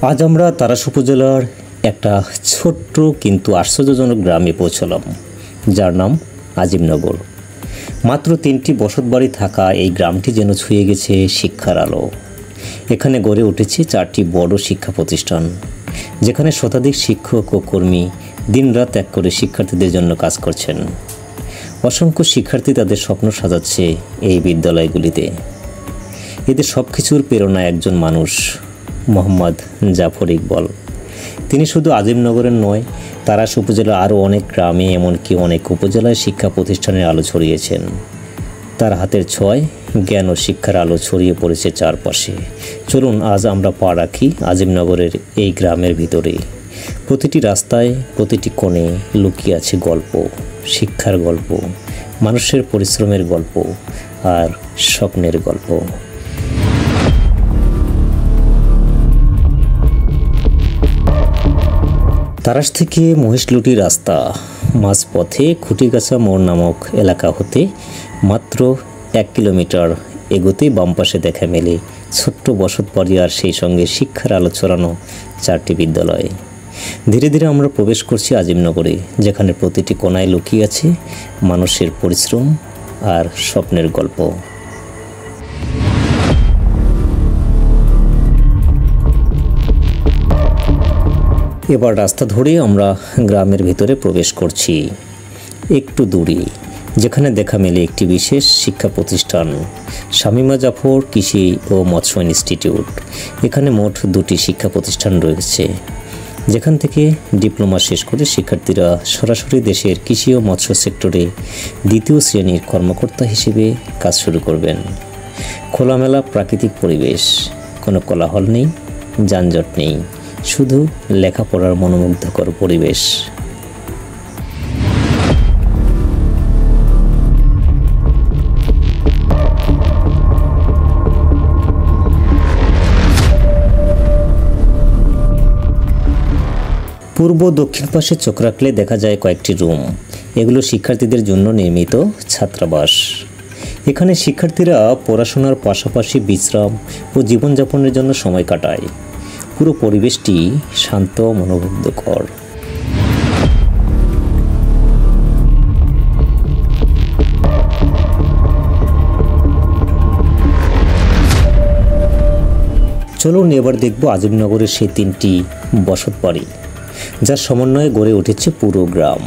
আজ আমরা তারাস উপজেলার একটা ছোট্ট কিন্তু আশ্চর্যজনক গ্রামে পৌঁছলাম, যার নাম আজিমনগর। মাত্র 3টি বসতবাড়ি থাকা এই গ্রামটি যেন ছুঁয়ে গেছে শিক্ষার আলো। এখানে গড়ে উঠেছে 4টি বড় শিক্ষা প্রতিষ্ঠান, যেখানে শতাধিক শিক্ষক ও কর্মী দিনরাত এক করে শিক্ষার্থীদের জন্য কাজ করছেন। অসংখ্য শিক্ষার্থী তাদের স্বপ্ন সাজাচ্ছে এই বিদ্যালয়গুলিতে। এদের সব কিছুর প্রেরণা একজন মানুষ, মোহাম্মদ জাফর ইকবাল। তিনি শুধু আজিমনগরের নয়, তারাস উপজেলার আরও অনেক গ্রামে, এমনকি অনেক উপজেলায় শিক্ষা প্রতিষ্ঠানের আলো ছড়িয়েছেন। তার হাতের ছোঁয়ায় জ্ঞান ও শিক্ষার আলো ছড়িয়ে পড়েছে চারপাশে। চলুন আজ আমরা পা রাখি আজিমনগরের এই গ্রামের ভিতরে। প্রতিটি রাস্তায়, প্রতিটি কোণে লুকিয়ে আছে গল্প, শিক্ষার গল্প, মানুষের পরিশ্রমের গল্প আর স্বপ্নের গল্প। তারাস থেকে মহিষলুটি রাস্তা, মাঝপথে খুঁটিগাছা মোড় নামক এলাকা হতে মাত্র 1 কিলোমিটার এগোতেই বাম পাশে দেখা মেলে ছোট্ট বসতবাড়ি আর সেই সঙ্গে শিক্ষার আলো ছড়ানো 4টি বিদ্যালয়। ধীরে ধীরে আমরা প্রবেশ করছি আজিমনগরে, যেখানে প্রতিটি কোণায় লুকিয়ে আছে মানুষের পরিশ্রম আর স্বপ্নের গল্প। এবার রাস্তা ধরে আমরা গ্রামের ভিতরে প্রবেশ করছি। একটু দূরে যেখানে দেখা মেলে একটি বিশেষ শিক্ষা প্রতিষ্ঠান, শামীমা জাফর কৃষি ও মৎস্য ইনস্টিটিউট। এখানে মোট 2টি শিক্ষা প্রতিষ্ঠান রয়েছে, যেখান থেকে ডিপ্লোমা শেষ করে শিক্ষার্থীরা সরাসরি দেশের কৃষি ও মৎস্য সেক্টরে 2য় শ্রেণীর কর্মকর্তা হিসেবে কাজ শুরু করবেন। খোলামেলা প্রাকৃতিক পরিবেশ, কোনো কোলাহল নেই, যানজট নেই, শুধু লেখাপড়ার মনোমুগ্ধকর পরিবেশ। পূর্ব দক্ষিণ পাশে চোখ রাখলে দেখা যায় কয়েকটি রুম। এগুলো শিক্ষার্থীদের জন্য নির্মিত ছাত্রাবাস। এখানে শিক্ষার্থীরা পড়াশোনার পাশাপাশি বিশ্রাম ও জীবনযাপনের জন্য সময় কাটায়। পুরো পরিবেশটি শান্ত, মনোমুগ্ধকর। চলুন এবার দেখব আজিমনগরের সেই 3টি বসতবাড়ি, যার সমন্বয়ে গড়ে উঠেছে পুরো গ্রাম।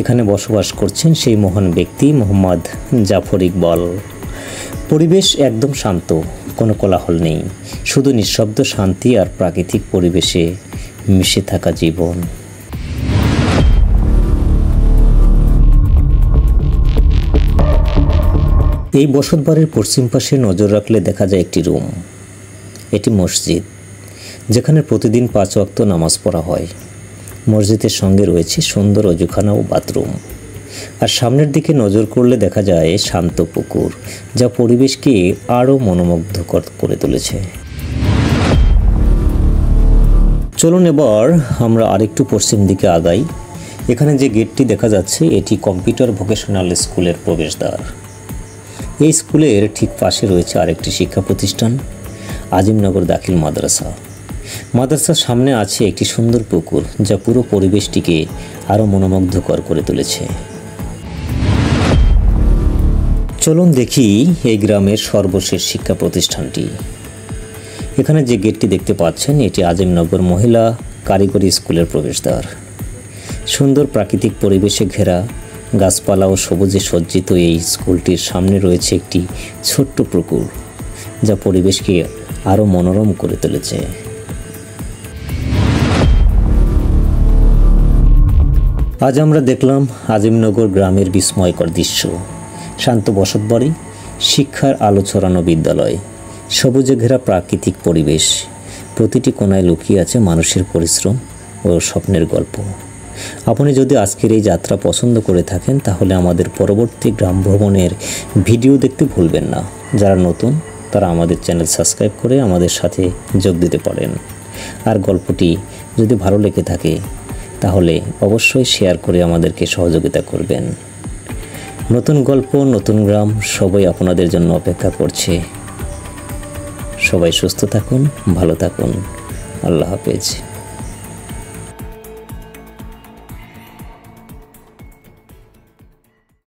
এখানে বসবাস করছেন সেই মহান ব্যক্তি মোহাম্মদ জাফর ইকবাল। পরিবেশ একদম শান্ত, কোনো কোলাহল নেই, শুধু নিঃশব্দ শান্তি আর প্রাকৃতিক পরিবেশে মিশে থাকা জীবন। এই বসতবাড়ির পশ্চিম পাশে নজর রাখলে দেখা যায় একটি রুম। এটি মসজিদ, যেখানে প্রতিদিন 5 ওয়াক্ত নামাজ পড়া হয়। মসজিদের সঙ্গে রয়েছে সুন্দর অজুখানা ও বাথরুম। আর সামনের দিকে নজর করলে দেখা যায় শান্ত পুকুর, যা পরিবেশকে আরও মনোমুগ্ধকর করে তুলেছে। চলুন এবার আমরা আরেকটু পশ্চিম দিকে আগাই। এখানে যে গেটটি দেখা যাচ্ছে, এটি কম্পিউটার ভোকেশনাল স্কুলের প্রবেশদ্বার। এই স্কুলের ঠিক পাশে রয়েছে আরেকটি শিক্ষা প্রতিষ্ঠান, আজিমনগর দাখিল মাদ্রাসা। মাদ্রাসার সামনে আছে একটি সুন্দর পুকুর, যা পুরো পরিবেশটিকে আরও মনোমুগ্ধকর করে তুলেছে। চলুন দেখি এই গ্রামের সর্বশেষ শিক্ষা প্রতিষ্ঠানটি। এখানে যে গেটটি দেখতে পাচ্ছেন, এটি আজিমনগর মহিলা কারিগরি স্কুলের প্রবেশদ্বার। সুন্দর প্রাকৃতিক পরিবেশে ঘেরা, গাছপালা ও সবুজে সজ্জিত এই স্কুলটির সামনে রয়েছে একটি ছোট্ট পুকুর, যা পরিবেশকে আরও মনোরম করে তুলেছে। আজ আমরা দেখলাম আজিমনগর গ্রামের বিস্ময়কর দৃশ্য। শান্ত বসতবাড়ি, শিক্ষার আলো ছড়ানো বিদ্যালয়, সবুজে ঘেরা প্রাকৃতিক পরিবেশ। প্রতিটি কোণায় লুকিয়ে আছে মানুষের পরিশ্রম ও স্বপ্নের গল্প। আপনি যদি আজকের এই যাত্রা পছন্দ করে থাকেন, তাহলে আমাদের পরবর্তী গ্রাম ভ্রমণের ভিডিও দেখতে ভুলবেন না। যারা নতুন, তারা আমাদের চ্যানেল সাবস্ক্রাইব করে আমাদের সাথে যোগ দিতে পারেন। আর গল্পটি যদি ভালো লেগে থাকে, তাহলে অবশ্যই শেয়ার করে আমাদেরকে সহযোগিতা করবেন। নতুন গল্প, নতুন গ্রাম সবাই আপনাদের জন্য অপেক্ষা করছে। সবাই সুস্থ থাকুন, ভালো থাকুন। আল্লাহ হাফেজ।